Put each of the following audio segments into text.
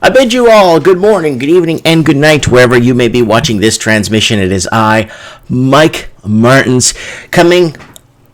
I bid you all good morning, good evening, and good night, wherever you may be watching this transmission. It is I, Mike Martins, coming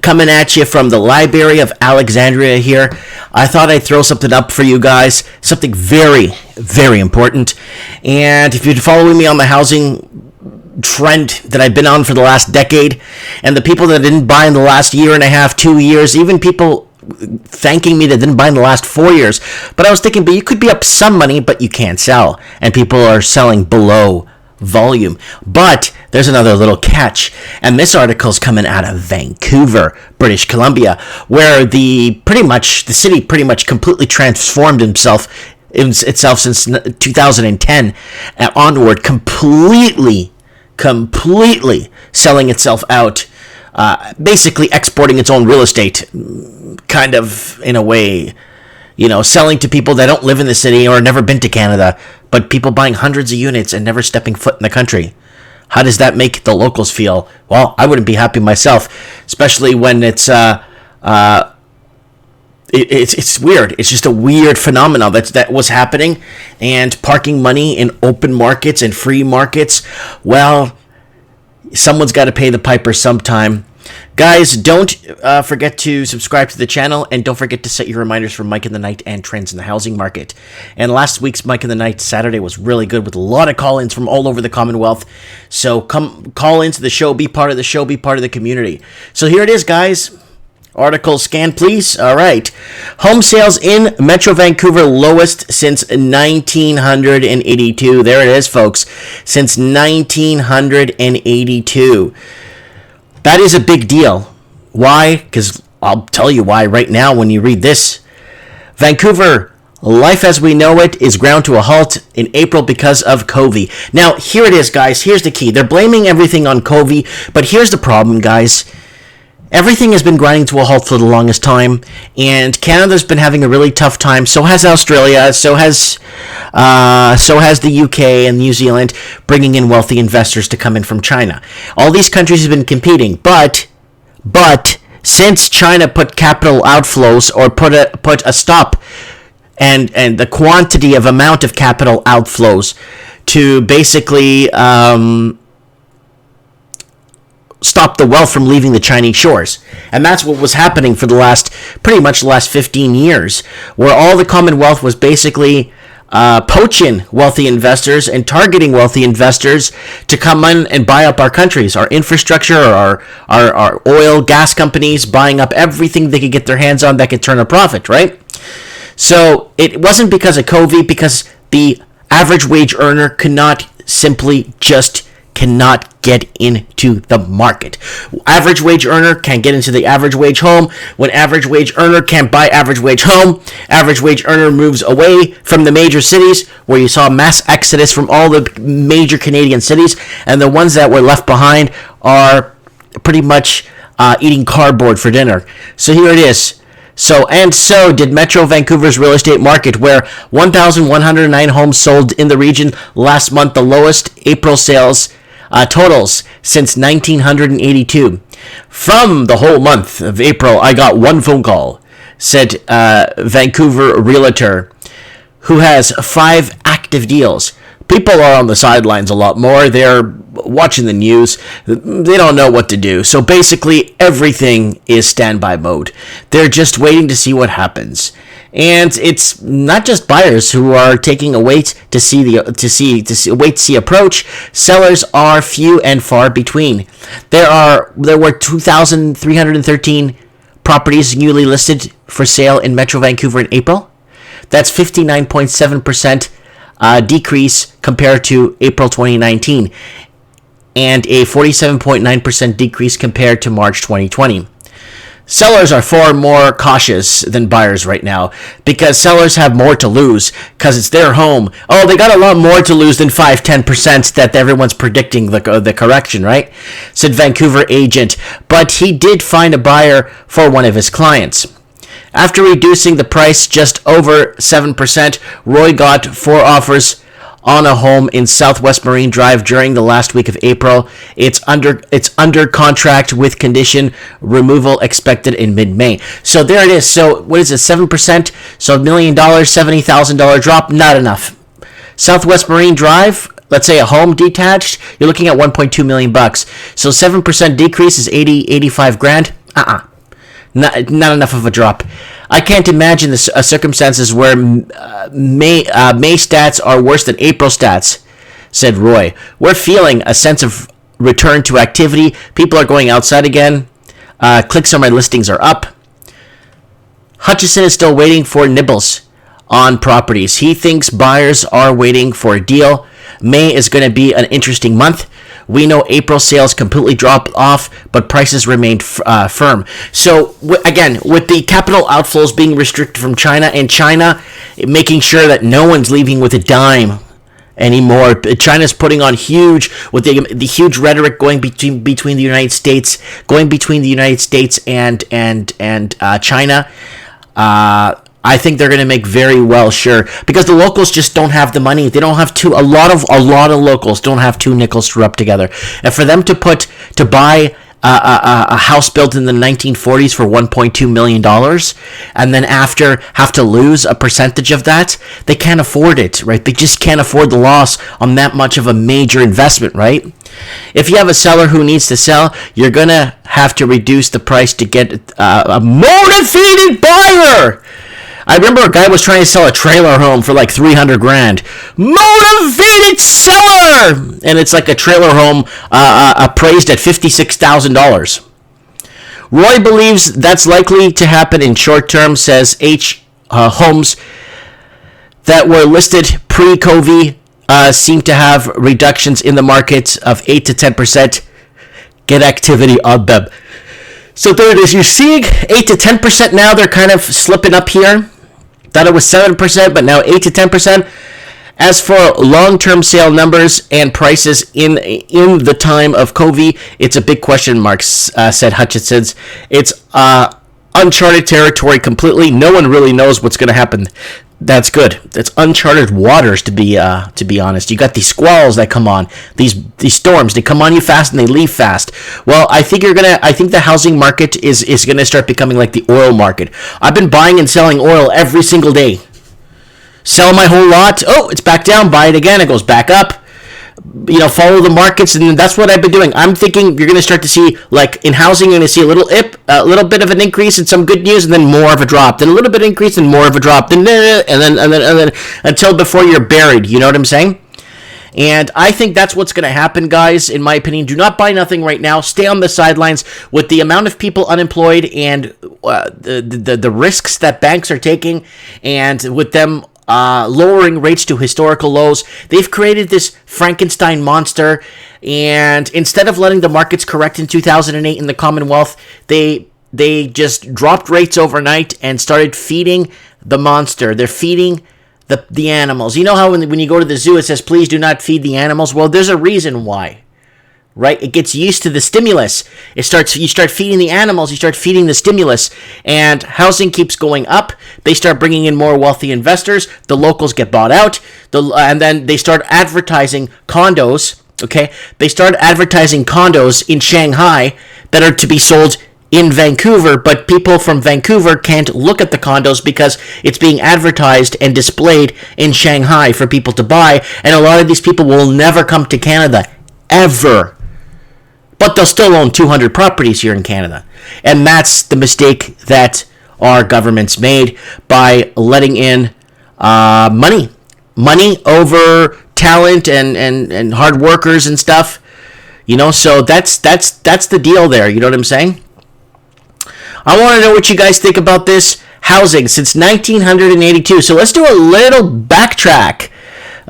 at you from the Library of Alexandria here. I thought I'd throw something up for you guys, something very, very important. And if you're following me on the housing trend that I've been on for the last decade, and the people that didn't buy in the last year and a half, 2 years, even people thanking me that didn't buy in the last 4 years. But I was thinking, but you could be up some money, but you can't sell. And people are selling below volume. But there's another little catch. And this article's coming out of Vancouver, British Columbia, where the city pretty much completely transformed itself since 2010 and onward, completely selling itself out. Basically exporting its own real estate, kind of, in a way, selling to people that don't live in the city or never been to Canada, but people buying hundreds of units and never stepping foot in the country. How does that make the locals feel? Well, I wouldn't be happy myself, especially when it's weird. It's just a weird phenomenon that was happening, and parking money in open markets and free markets. Well, someone's got to pay the piper sometime. Guys, don't forget to subscribe to the channel, and don't forget to set your reminders for Mike in the Night and trends in the housing market. And last week's Mike in the Night Saturday was really good, with a lot of call-ins from all over the Commonwealth. So come call into the show, be part of the show, be part of the community. So here it is, guys. Article scan, please. All right. Home sales in Metro Vancouver lowest since 1982. There it is, folks. Since 1982. That is a big deal. Why? Because I'll tell you why right now when you read this. Vancouver life as we know it is ground to a halt in April because of COVID. Now, here it is, guys. Here's the key. They're blaming everything on COVID, but here's the problem, guys. Everything has been grinding to a halt for the longest time, and Canada's been having a really tough time. So has Australia, so has the UK and New Zealand, bringing in wealthy investors to come in from China. All these countries have been competing, but since China put capital outflows, or put a stop and the quantity of amount of capital outflows to basically stop the wealth from leaving the Chinese shores. And that's what was happening for pretty much the last 15 years, where all the Commonwealth was basically poaching wealthy investors and targeting wealthy investors to come in and buy up our countries, our infrastructure, our oil, gas companies, buying up everything they could get their hands on that could turn a profit, right? So it wasn't because of COVID, because the average wage earner cannot get into the market. Average wage earner can't get into the average wage home. When average wage earner can't buy average wage home, average wage earner moves away from the major cities, where you saw mass exodus from all the major Canadian cities, and the ones that were left behind are pretty much eating cardboard for dinner. So here it is. So did Metro Vancouver's real estate market, where 1,109 homes sold in the region last month, the lowest April sales totals since 1982. From the whole month of April, I got one phone call, said Vancouver realtor, who has 5 active deals. People are on the sidelines a lot more. They're watching the news. They don't know what to do. So basically, everything is standby mode. They're just waiting to see what happens. And it's not just buyers who are taking a wait to see approach. Sellers are few and far between. There were 2,313 properties newly listed for sale in Metro Vancouver in April. That's 59.7% decrease compared to April 2019, and a 47.9% decrease compared to March 2020. Sellers are far more cautious than buyers right now, because sellers have more to lose, because it's their home. Oh, they got a lot more to lose than 5-10% that everyone's predicting the correction, right? Said Vancouver agent, but he did find a buyer for one of his clients. After reducing the price just over 7%, Roy got 4 offers on a home in Southwest Marine Drive during the last week of April. It's under contract with condition removal expected in mid-May. So there it is. So what is it, 7%? So $1 million, $70,000 drop, not enough. Southwest Marine Drive, let's say a home detached, you're looking at $1.2 million. So 7% decrease is 85 grand. Not enough of a drop. I can't imagine the circumstances where May stats are worse than April stats, said Roy. We're feeling a sense of return to activity. People are going outside again. Clicks on my listings are up. Hutchison is still waiting for nibbles on properties. He thinks buyers are waiting for a deal. May is going to be an interesting month. We know April sales completely dropped off, but prices remained firm. So, again, with the capital outflows being restricted from China, and China making sure that no one's leaving with a dime anymore. China's putting on huge, with the huge rhetoric going between the United States, and China. I think they're going to make very well sure, because the locals just don't have the money. They don't have a lot of locals don't have two nickels to rub together. And for them to buy a house built in the 1940s for $1.2 million, and then after have to lose a percentage of that, they can't afford it, right? They just can't afford the loss on that much of a major investment, right? If you have a seller who needs to sell, you're going to have to reduce the price to get a motivated buyer. I remember a guy was trying to sell a trailer home for like 300 grand. Motivated seller! And it's like a trailer home appraised at $56,000. Roy believes that's likely to happen in short term, says homes that were listed pre-COVID seem to have reductions in the market of 8 to 10%. Get activity on them. So there it is. You're seeing 8 to 10% now. They're kind of slipping up here. Thought it was 7%, but now 8 to 10%. As for long-term sale numbers and prices in the time of COVID, it's a big question mark, said Hutchinson. It's uncharted territory completely. No one really knows what's going to happen. That's good. It's uncharted waters, to be honest. You got these squalls that come on, these storms. They come on you fast and they leave fast. Well, I think the housing market is gonna start becoming like the oil market. I've been buying and selling oil every single day. Sell my whole lot. Oh, it's back down. Buy it again. It goes back up. Follow the markets, and that's what I've been doing. I'm thinking you're going to start to see, like in housing, you're going to see a little bit of an increase and some good news, and then more of a drop, then a little bit of increase and more of a drop, and then until before you're buried. You know what I'm saying? And I think that's what's going to happen, guys. In my opinion, do not buy nothing right now. Stay on the sidelines. With the amount of people unemployed and the risks that banks are taking, and with them lowering rates to historical lows, they've created this Frankenstein monster. And instead of letting the markets correct in 2008 in the Commonwealth, they just dropped rates overnight and started feeding the monster. They're feeding the animals. You know how when you go to the zoo it says, please do not feed the animals? Well, there's a reason why. Right? It gets used to the stimulus. You start feeding the animals, you start feeding the stimulus, and housing keeps going up. They start bringing in more wealthy investors. The locals get bought out, and then they start advertising condos. Okay, they start advertising condos in Shanghai that are to be sold in Vancouver, but people from Vancouver can't look at the condos because it's being advertised and displayed in Shanghai for people to buy, and a lot of these people will never come to Canada, ever. But they'll still own 200 properties here in Canada. And that's the mistake that our government's made by letting in money over talent and hard workers and stuff. So that's the deal there. You know what I'm saying? I want to know what you guys think about this housing since 1982. So let's do a little backtrack.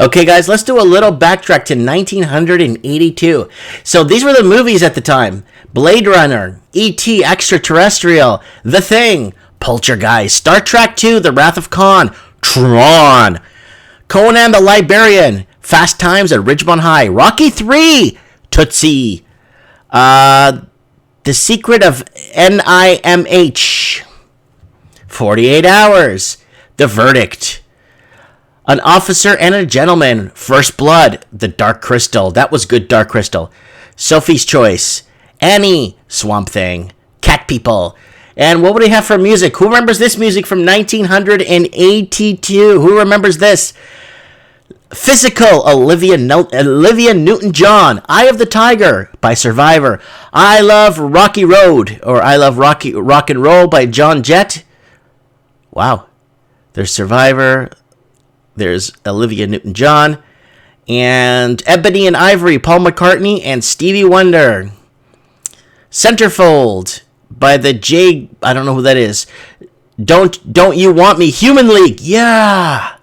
Okay, guys, let's do a little backtrack to 1982. So these were the movies at the time. Blade Runner, E.T. Extraterrestrial, The Thing, Poltergeist, Star Trek II, The Wrath of Khan, Tron, Conan the Librarian, Fast Times at Ridgemont High, Rocky III, Tootsie, The Secret of NIMH, 48 Hours, The Verdict, An Officer and a Gentleman, First Blood, The Dark Crystal. That was good, Dark Crystal. Sophie's Choice, Annie, Swamp Thing, Cat People. And what would we have for music? Who remembers this music from 1982? Who remembers this? Physical, Olivia Newton-John. Eye of the Tiger by Survivor. I Love Rocky Road, or I Love Rock and Roll by John Jett. Wow. There's Survivor. There's Olivia Newton-John. And Ebony and Ivory, Paul McCartney and Stevie Wonder. Centerfold by the I don't know who that is. Don't You Want Me, Human League. Yeah.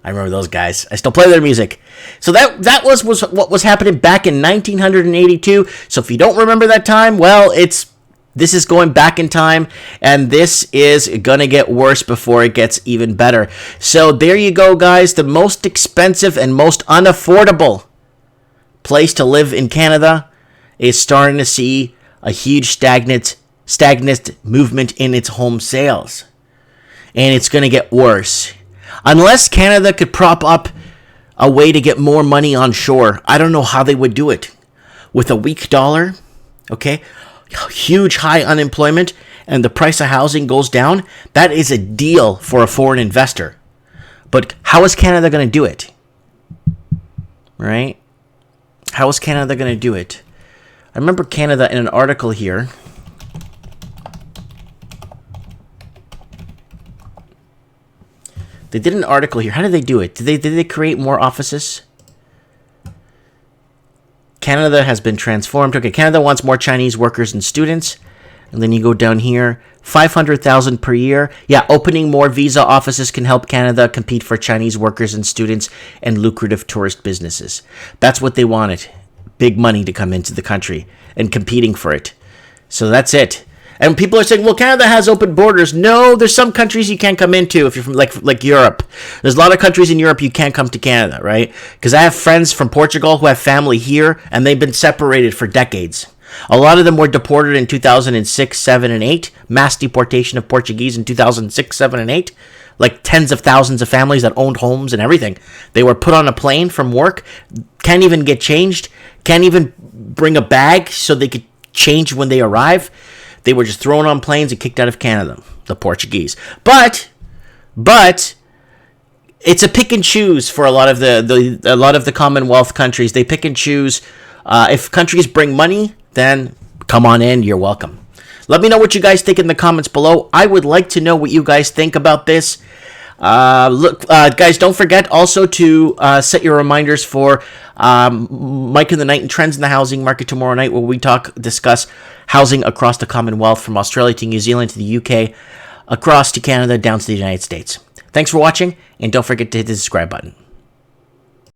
I remember those guys. I still play their music. So that was what was happening back in 1982. So if you don't remember that time, well, this is going back in time, and this is going to get worse before it gets even better. So there you go, guys. The most expensive and most unaffordable place to live in Canada is starting to see a huge stagnant movement in its home sales. And it's going to get worse. Unless Canada could prop up a way to get more money onshore, I don't know how they would do it. With a weak dollar, okay, huge high unemployment, and the price of housing goes down, that is a deal for a foreign investor. But how is Canada going to do it? Right? How is Canada going to do it? I remember Canada in an article here. They did an article here. How did they do it? Did they create more offices? Canada has been transformed. Okay, Canada wants more Chinese workers and students. And then you go down here, 500,000 per year. Yeah, opening more visa offices can help Canada compete for Chinese workers and students and lucrative tourist businesses. That's what they wanted. Big money to come into the country and competing for it. So that's it. And people are saying, well, Canada has open borders. No, there's some countries you can't come into if you're from like Europe. There's a lot of countries in Europe you can't come to Canada, right? Because I have friends from Portugal who have family here, and they've been separated for decades. A lot of them were deported in 2006, 7, and 8. Mass deportation of Portuguese in 2006, 7, and 8. Like tens of thousands of families that owned homes and everything. They were put on a plane from work, can't even get changed, can't even bring a bag so they could change when they arrive. They were just thrown on planes and kicked out of Canada, the Portuguese. But it's a pick and choose for a lot of the Commonwealth countries. They pick and choose. If countries bring money, then come on in. You're welcome. Let me know what you guys think in the comments below. I would like to know what you guys think about this. Guys, don't forget also to set your reminders for Mike in the Night and Trends in the Housing Market tomorrow night, where we discuss housing across the Commonwealth, from Australia to New Zealand to the UK, across to Canada, down to the United States. Thanks for watching, and don't forget to hit the subscribe button.